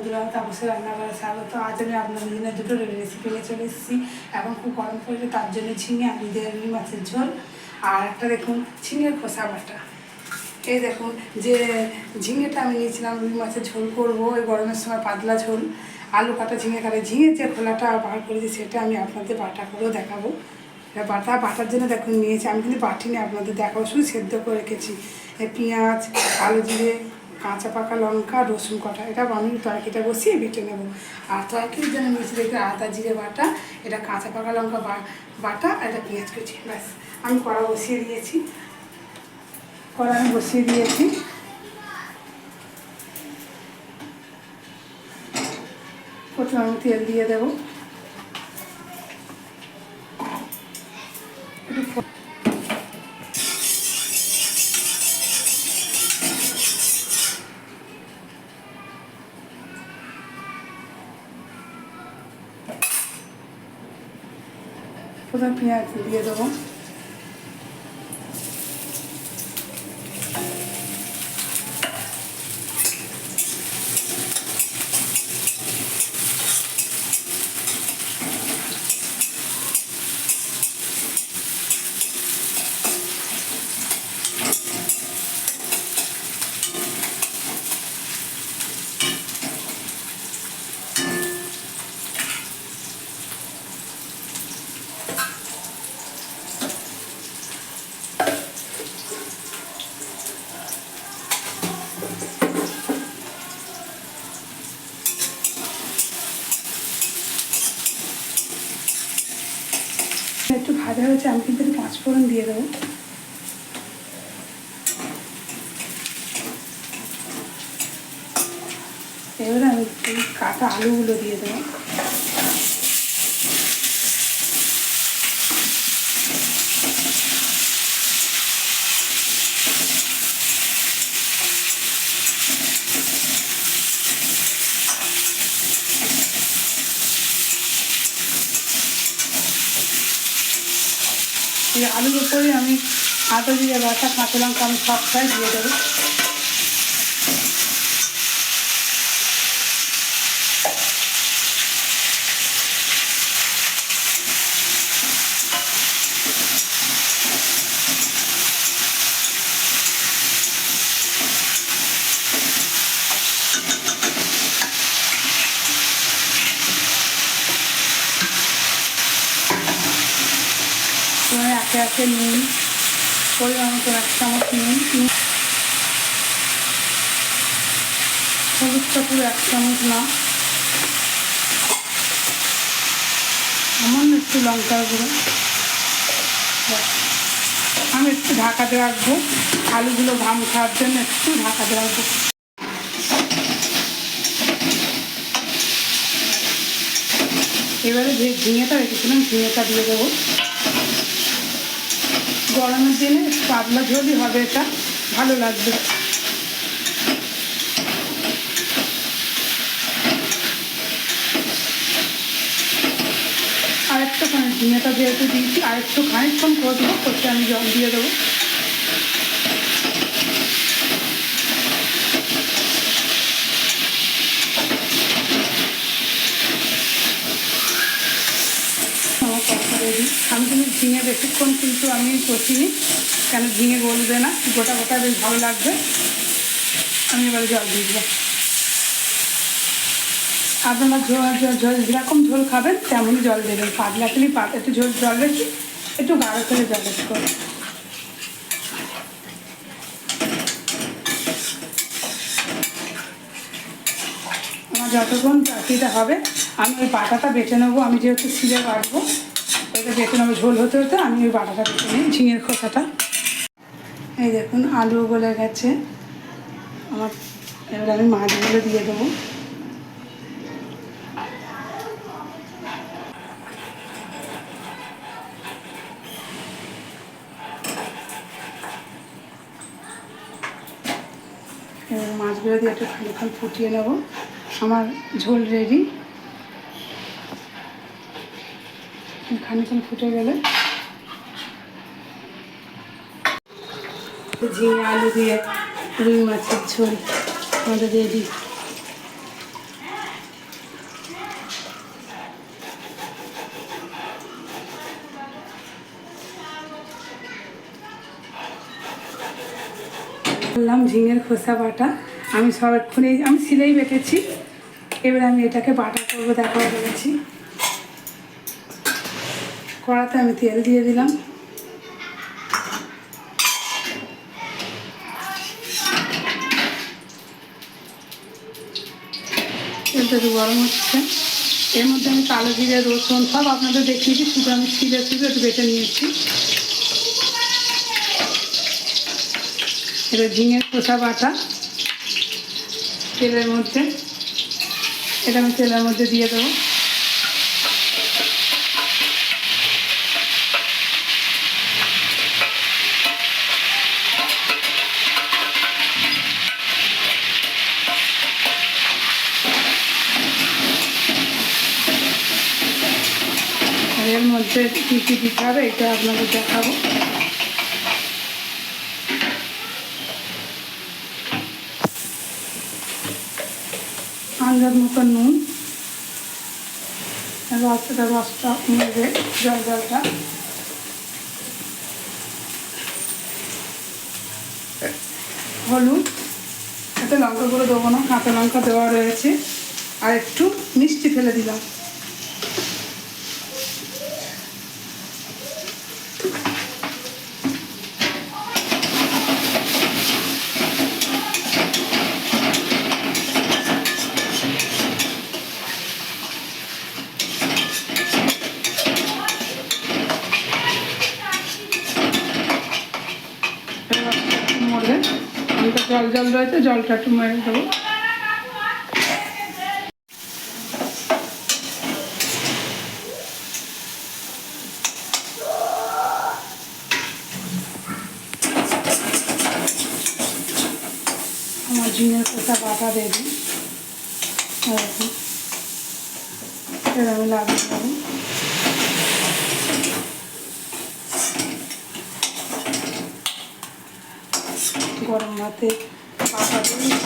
বন্ধুরা, তাপসের রান্নাঘরে স্বাগত। আজ আমি আপনাদের জন্য দুটো রেসিপি নিয়ে চলে এসেছি। এখন খুব গরম পড়েছে, তার জন্য ঝিঙে আলু দিয়ে রুই মাছের ঝোল, আর একটা দেখুন ঝিঙের খোসা বাটা। এই দেখুন যে ঝিঙেটা আমি নিয়েছিলাম রুই মাছের ঝোল করবো, ওই গরমের সময় পাতলা ঝোল, আলু কাটা ঝিঙে কাটা, ঝিঙের যে খোলাটা বার করেছি সেটা আমি আপনাদের বাটা করেও দেখাবো। বাটার জন্য দেখুন নিয়েছি, আমি কিন্তু বাটিনি, আপনাদের দেখাবো, শুধু সেদ্ধ করে রেখেছি। পেঁয়াজ, কালো জিরে, কাঁচা পাকা লঙ্কা, রসুন কটা, এটা আমি তরকারিটা বসিয়ে বেটে নেব। আর তরকারির জন্য নিয়েছি দেখে আদা জিরে বাটা, এটা কাঁচা পাকা লঙ্কা বাটা, আর এটা পেঁয়াজ কুচি। ব্যাস, আমি কড়া বসিয়ে দিয়েছি। প্রথমে আমি তেল দিয়ে দেবো। প্রথমে পেঁয়াজ দিয়ে দেবো। একটু ভাজা হয়েছে, আমি কিন্তু একটু 5 ফোড়ন দিয়ে দেবো। এবারে আমি কাটা আলুগুলো দিয়ে দেবো। এই আলুর উপরে আমি আদা জিরে বাটা, কাঁচা লঙ্কা আমি সব ফ্রাই দিয়ে দেবো। একে একে নুন পরিমাণ মতো 1 চামচ নুন, হলুদটা পুরো 1 চামচ না, সামান্য একটু লঙ্কার গুঁড়ো। আমি একটু ঢাকাতে রাখবো, আলুগুলো ঘাম খাওয়ার জন্য একটু ঢাকাতে রাখবো। এবারে যে ঝিঙেটা রেখেছিলাম ঝিঙেটা দিয়ে দেবো। গরমের দিনে পাতলা ঝোলই হবে, এটা ভালো লাগবে। আরেকটুখানি ঝিঙেটা যেহেতু দিয়েছি, আরেকটু খানিকক্ষণ করবো, করতে আমি জল দিয়ে দেবো। আমি কিন্তু ঝিঙে বেশিক্ষণ কিন্তু আমি কষিনি, কেন ঝিঙে গলবে না, গোটা গোটা বেশ ভালো লাগবে। আমি এবারে জল দিয়ে দেবো। আপনারা ঝোল যেরকম ঝোল খাবেন তেমনই জল দেবেন। পাতলা খেলে একটু জল বেশি, একটু গাঢ় খেলে জল বেশি করে। আমার যতক্ষণ চাকরিটা হবে আমি ওই বাটাটা বেটে নেবো। আমি যেহেতু শিলে বাটবো, ওইটা বেটে নেবো। ঝোল হতে হতে আমি ওই বাটাটা বেটে নিই, ঝিঙের খোসাটা। এই দেখুন আলু গলে গেছে আমার। এবার আমি মাছগুলো দিয়ে দেবো। এবার মাছগুলো দিয়ে একটু খানিকক্ষণ ফুটিয়ে নেবো। আমার ঝোল রেডি। খানিকক্ষণ ফুটে গেলে ঝিঙে আলু দিয়ে রুই মাছের ঝোল আমাদের রেডি। বললাম ঝিঙের খোসা বাটা আমি সব এক্ষুনি আমি সিলেই বেটেছি। এবার আমি এটাকে বাটা করবো, দেখাবো বলেছি। কড়াতে আমি তেল দিয়ে দিলাম। তেলটা একটু গরম হচ্ছে, এর মধ্যে আমি কালো জিরে রসুন সব আপনাদের দেখিয়েছি, শুধু আমি শিলে একটু বেটে নিয়েছি। এবার ঝিঙের খোসা বাটা তেলের মধ্যে, এটা আমি তেলের মধ্যে দিয়ে দেবো। আর এর মধ্যে কী কী দিতে হবে এটা আপনাদের দেখাবো। আন্দাজ মতো নুন, রসটা নেবে, জলটা হলুদ, এতে লঙ্কা গুঁড়ো দেবো না, কাঁচা লঙ্কা দেওয়া রয়েছে, আর একটু মিষ্টি ফেলে দিলাম। মরে জল রয়েছে, জলটা একটু মেরে দেবো। আমার ঝিঙের খোসা বাটা রেডি। এবার আমি লাগিয়ে দেবো। গরম ভাতে বাটা দিয়ে